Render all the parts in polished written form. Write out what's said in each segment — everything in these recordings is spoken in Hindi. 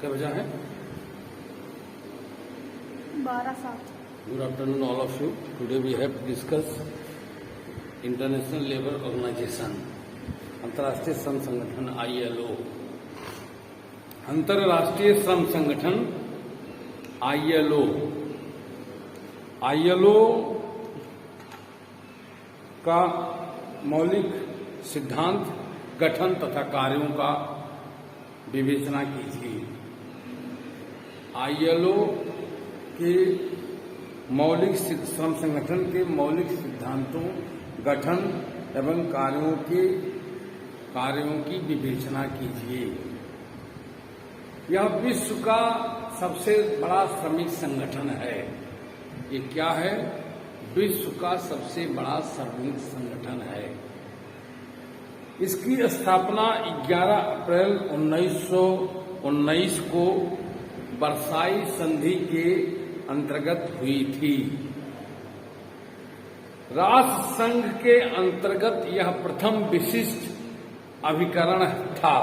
क्या वजह है? 12/7। Good afternoon, all of you. Today we have discussed International Labour Organization, अंतर्राष्ट्रीय श्रम संगठन ILO। अंतर्राष्ट्रीय श्रम संगठन ILO का मौलिक सिद्धांत, गठन तथा कार्यों का विवेचना कीजिए। ILO के मौलिक श्रम संगठन के मौलिक सिद्धांतों, गठन एवं कार्यों की विवेचना कीजिए। यह विश्व का सबसे बड़ा श्रमिक संगठन है। ये क्या है? विश्व का सबसे बड़ा श्रमिक संगठन है। इसकी स्थापना 11 अप्रैल 1919 को वर्साई संधि के अंतर्गत हुई थी। राष्ट्र संघ के अंतर्गत यह प्रथम विशिष्ट अभिकरण था।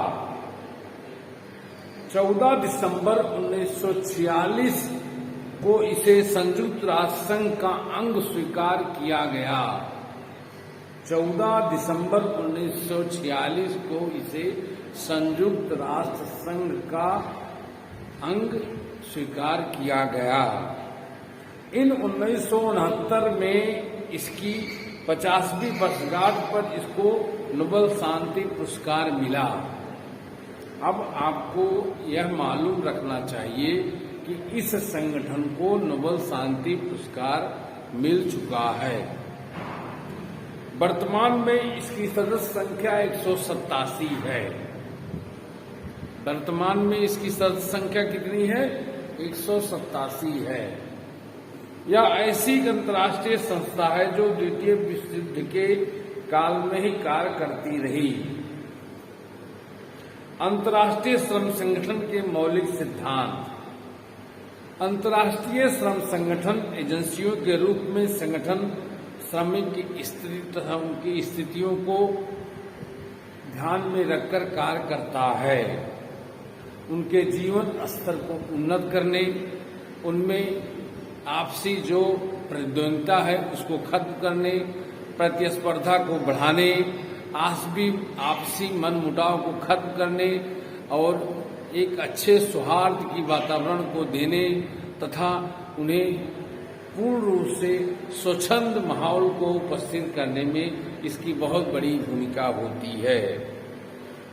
14 दिसंबर 1946 को इसे संयुक्त राष्ट्र संघ का अंग स्वीकार किया गया। 14 दिसंबर 1946 को इसे संयुक्त राष्ट्र संघ का अंग स्वीकार किया गया। इन 1969 में इसकी 50वीं वर्षगांठ पर इसको नोबेल शांति पुरस्कार मिला। अब आपको यह मालूम रखना चाहिए कि इस संगठन को नोबेल शांति पुरस्कार मिल चुका है। वर्तमान में इसकी सदस्य संख्या 187 है। वर्तमान में इसकी सदस्य संख्या कितनी है? 187 है। यह ऐसी अंतर्राष्ट्रीय संस्था है जो द्वितीय विश्व युद्ध के काल में ही कार्य करती रही। अंतर्राष्ट्रीय श्रम संगठन के मौलिक सिद्धांत। अंतर्राष्ट्रीय श्रम संगठन एजेंसियों के रूप में संगठन श्रमिक की स्थिति तथा उनकी स्थितियों को ध्यान में रखकर कार्य करता है। उनके जीवन स्तर को उन्नत करने, उनमें आपसी जो प्रतिद्वंदिता है उसको खत्म करने, प्रतिस्पर्धा को बढ़ाने, आपसी मनमुटाव को खत्म करने और एक अच्छे सौहार्द की वातावरण को देने तथा उन्हें पूर्ण रूप से स्वच्छंद माहौल को उपस्थित करने में इसकी बहुत बड़ी भूमिका होती है।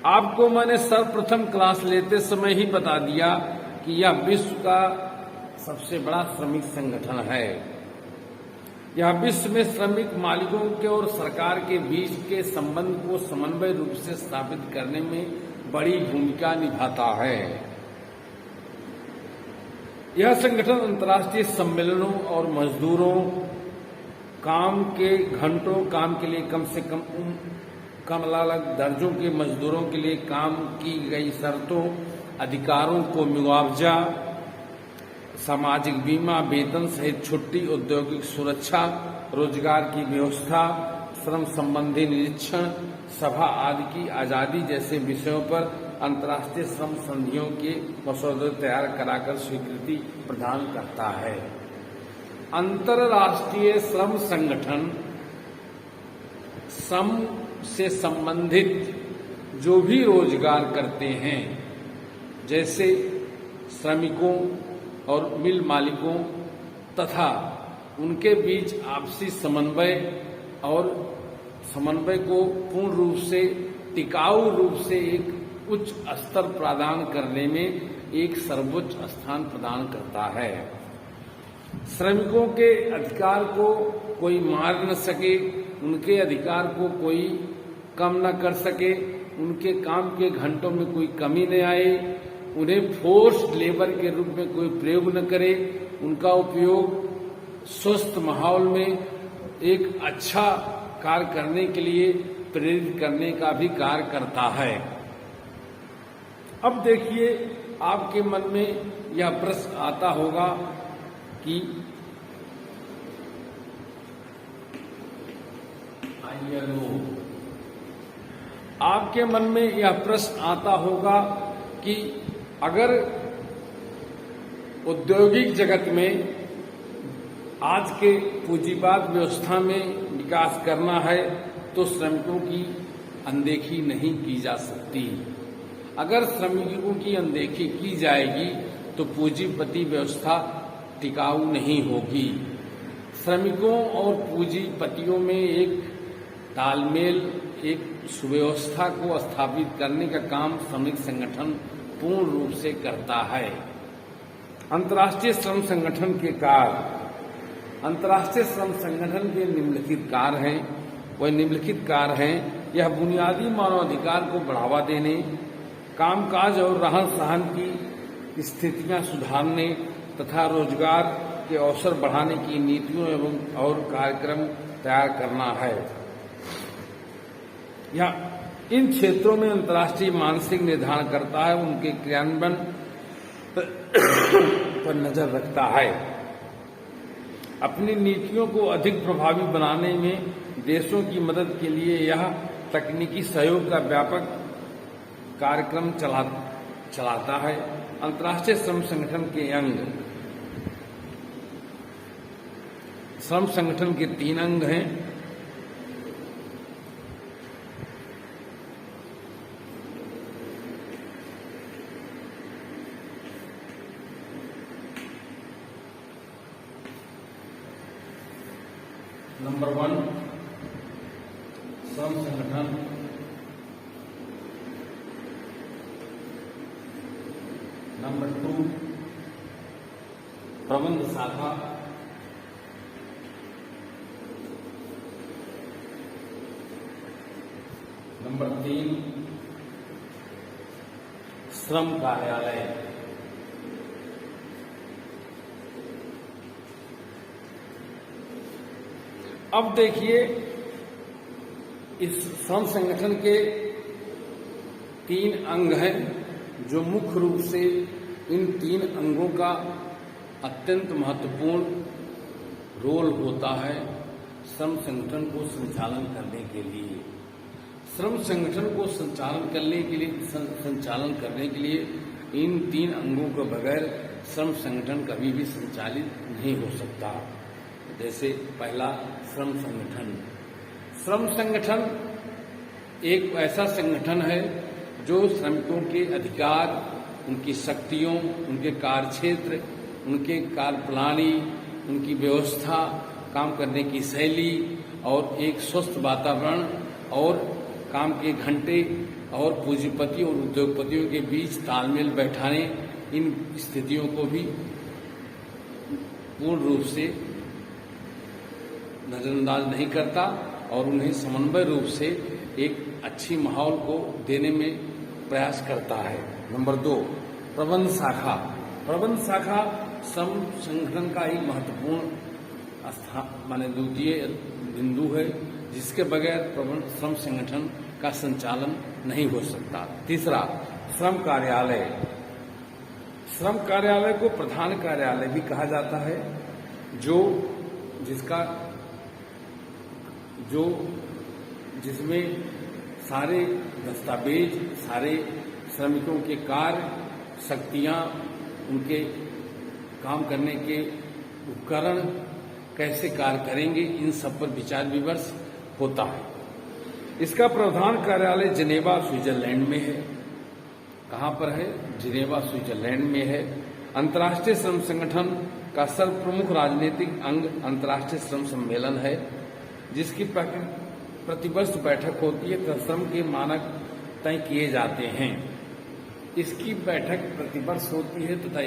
आपको मैंने सर्वप्रथम क्लास लेते समय ही बता दिया कि यह विश्व का सबसे बड़ा श्रमिक संगठन है। यह विश्व में श्रमिक मालिकों के और सरकार के बीच के संबंध को समन्वय रूप से स्थापित करने में बड़ी भूमिका निभाता है। यह संगठन अंतर्राष्ट्रीय सम्मेलनों और मजदूरों, काम के घंटों, काम के लिए कम से कम अलग दर्जों के मजदूरों के लिए काम की गई शर्तों, अधिकारों को मुआवजा, सामाजिक बीमा, वेतन सहित छुट्टी, औद्योगिक सुरक्षा, रोजगार की व्यवस्था, श्रम संबंधी निरीक्षण, सभा आदि की आजादी जैसे विषयों पर अंतर्राष्ट्रीय श्रम संधियों के मसौदे तैयार कराकर स्वीकृति प्रदान करता है। अंतर्राष्ट्रीय श्रम संगठन श्रम से संबंधित जो भी रोजगार करते हैं, जैसे श्रमिकों और मिल मालिकों तथा उनके बीच आपसी समन्वय और समन्वय को पूर्ण रूप से टिकाऊ रूप से एक उच्च स्तर प्रदान करने में एक सर्वोच्च स्थान प्रदान करता है। श्रमिकों के अधिकार को कोई मार न सके, उनके अधिकार को कोई कम न कर सके, उनके काम के घंटों में कोई कमी न आए, उन्हें फोर्स्ड लेबर के रूप में कोई प्रयोग न करे, उनका उपयोग स्वस्थ माहौल में एक अच्छा कार्य करने के लिए प्रेरित करने का भी कार्य करता है। अब देखिए, आपके मन में यह प्रश्न आता होगा कि आपके मन में यह प्रश्न आता होगा कि अगर औद्योगिक जगत में आज के पूंजीवाद व्यवस्था में विकास करना है तो श्रमिकों की अनदेखी नहीं की जा सकती। अगर श्रमिकों की अनदेखी की जाएगी तो पूंजीपति व्यवस्था टिकाऊ नहीं होगी। श्रमिकों और पूंजीपतियों में एक तालमेल, एक सुव्यवस्था को स्थापित करने का काम श्रमिक संगठन पूर्ण रूप से करता है। अंतर्राष्ट्रीय श्रम संगठन के कार्य। अंतर्राष्ट्रीय श्रम संगठन के निम्नलिखित कार्य हैं। वह निम्नलिखित कार्य हैं, यह बुनियादी मानवाधिकार को बढ़ावा देने, कामकाज और रहन सहन की स्थितियां सुधारने तथा रोजगार के अवसर बढ़ाने की नीतियों एवं और कार्यक्रम तैयार करना है। यह इन क्षेत्रों में अंतर्राष्ट्रीय मानसिक निर्धारण करता है, उनके क्रियान्वयन पर नजर रखता है। अपनी नीतियों को अधिक प्रभावी बनाने में देशों की मदद के लिए यह तकनीकी सहयोग का व्यापक कार्यक्रम चलाता है। अंतर्राष्ट्रीय श्रम संगठन के अंग। श्रम संगठन के 3 अंग हैं। नंबर 1 श्रम संगठन, नंबर 2 प्रबंध शाखा, नंबर 3 श्रम कार्यालय। अब देखिए, इस श्रम संगठन के 3 अंग हैं जो मुख्य रूप से इन 3 अंगों का अत्यंत महत्वपूर्ण रोल होता है श्रम संगठन को संचालन करने के लिए। श्रम संगठन को संचालन करने के लिए इन 3 अंगों के बगैर श्रम संगठन कभी भी संचालित नहीं हो सकता। जैसे पहला, श्रम संगठन। श्रम संगठन एक ऐसा संगठन है जो श्रमिकों के अधिकार, उनकी शक्तियों, उनके कार्यक्षेत्र, उनके कार्यप्रणाली, उनकी व्यवस्था, काम करने की शैली और एक स्वस्थ वातावरण और काम के घंटे और पूंजीपतियों और उद्योगपतियों के बीच तालमेल बैठाने, इन स्थितियों को भी पूर्ण रूप से नजरअंदाज नहीं करता और उन्हें समन्वय रूप से एक अच्छी माहौल को देने में प्रयास करता है। नंबर 2 प्रबंध शाखा। प्रबंध शाखा श्रम संगठन का एक महत्वपूर्ण द्वितीय बिंदु है, जिसके बगैर श्रम संगठन का संचालन नहीं हो सकता। तीसरा, श्रम कार्यालय। श्रम कार्यालय को प्रधान कार्यालय भी कहा जाता है, जिसमें सारे दस्तावेज, सारे श्रमिकों के कार्य, शक्तियां, उनके काम करने के उपकरण कैसे कार्य करेंगे, इन सब पर विचार विमर्श होता है। इसका प्रधान कार्यालय जिनेवा, स्विट्जरलैंड में है। कहाँ पर है? जिनेवा, स्विट्जरलैंड में है। अंतर्राष्ट्रीय श्रम संगठन का सर्वप्रमुख राजनीतिक अंग अंतर्राष्ट्रीय श्रम सम्मेलन है, जिसकी प्रतिवर्ष बैठक होती है तथा श्रम के मानक तय किए जाते हैं। इसकी बैठक प्रतिवर्ष होती है तथा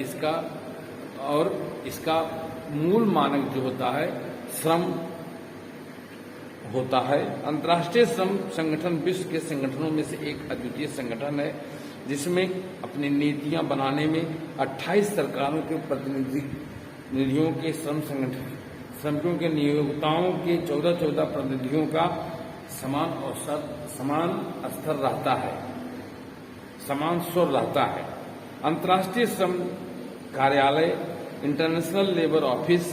इसका मूल मानक जो होता है श्रम होता है। अंतर्राष्ट्रीय श्रम संगठन विश्व के संगठनों में से एक अद्वितीय संगठन है, जिसमें अपनी नीतियां बनाने में 28 सरकारों के प्रतिनिधियों के श्रमिकों के नियोक्ताओं के 14 प्रतिनिधियों का समान स्तर रहता है, समान स्वर रहता है। अंतर्राष्ट्रीय श्रम कार्यालय इंटरनेशनल लेबर ऑफिस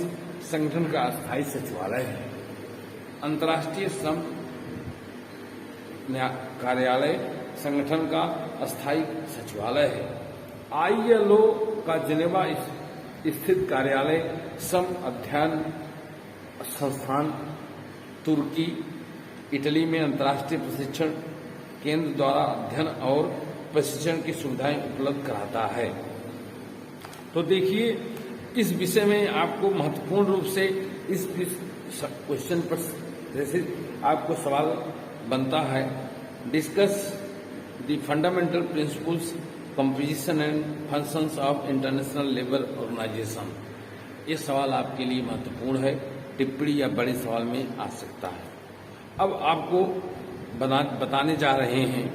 संगठन का अस्थायी सचिवालय है। अंतर्राष्ट्रीय श्रम कार्यालय संगठन का अस्थायी सचिवालय है। ILO का जिनेवा स्थित कार्यालय सम अध्ययन संस्थान तुर्की इटली में अंतर्राष्ट्रीय प्रशिक्षण केंद्र द्वारा अध्ययन और प्रशिक्षण की सुविधाएं उपलब्ध कराता है। तो देखिए, इस विषय में आपको महत्वपूर्ण रूप से इस क्वेश्चन पर जैसे आपको सवाल बनता है, discuss the fundamental principles composition and functions of International Labour Organisation. ये सवाल आपके लिए महत्वपूर्ण है, टिप्पणी या बड़े सवाल में आ सकता है। अब आपको बताने जा रहे हैं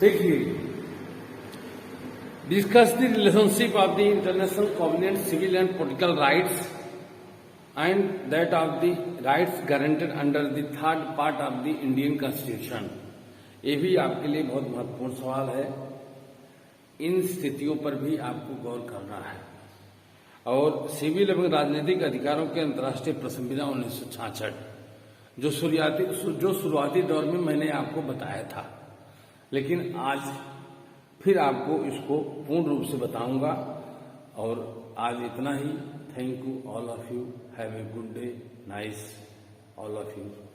देखिए, discuss the relationship of the international covenant civil and political rights and that of the rights guaranteed under the third part of the Indian constitution. ये भी आपके लिए बहुत महत्वपूर्ण सवाल है। इन स्थितियों पर भी आपको गौर करना है। और सिविल एवं राजनीतिक अधिकारों के अंतर्राष्ट्रीय प्रसंविधान 1966 जो शुरुआती दौर में मैंने आपको बताया था, लेकिन आज फिर आपको इसको पूर्ण रूप से बताऊंगा। और आज इतना ही। Thank you all of you. Have a good day. Nice all of you.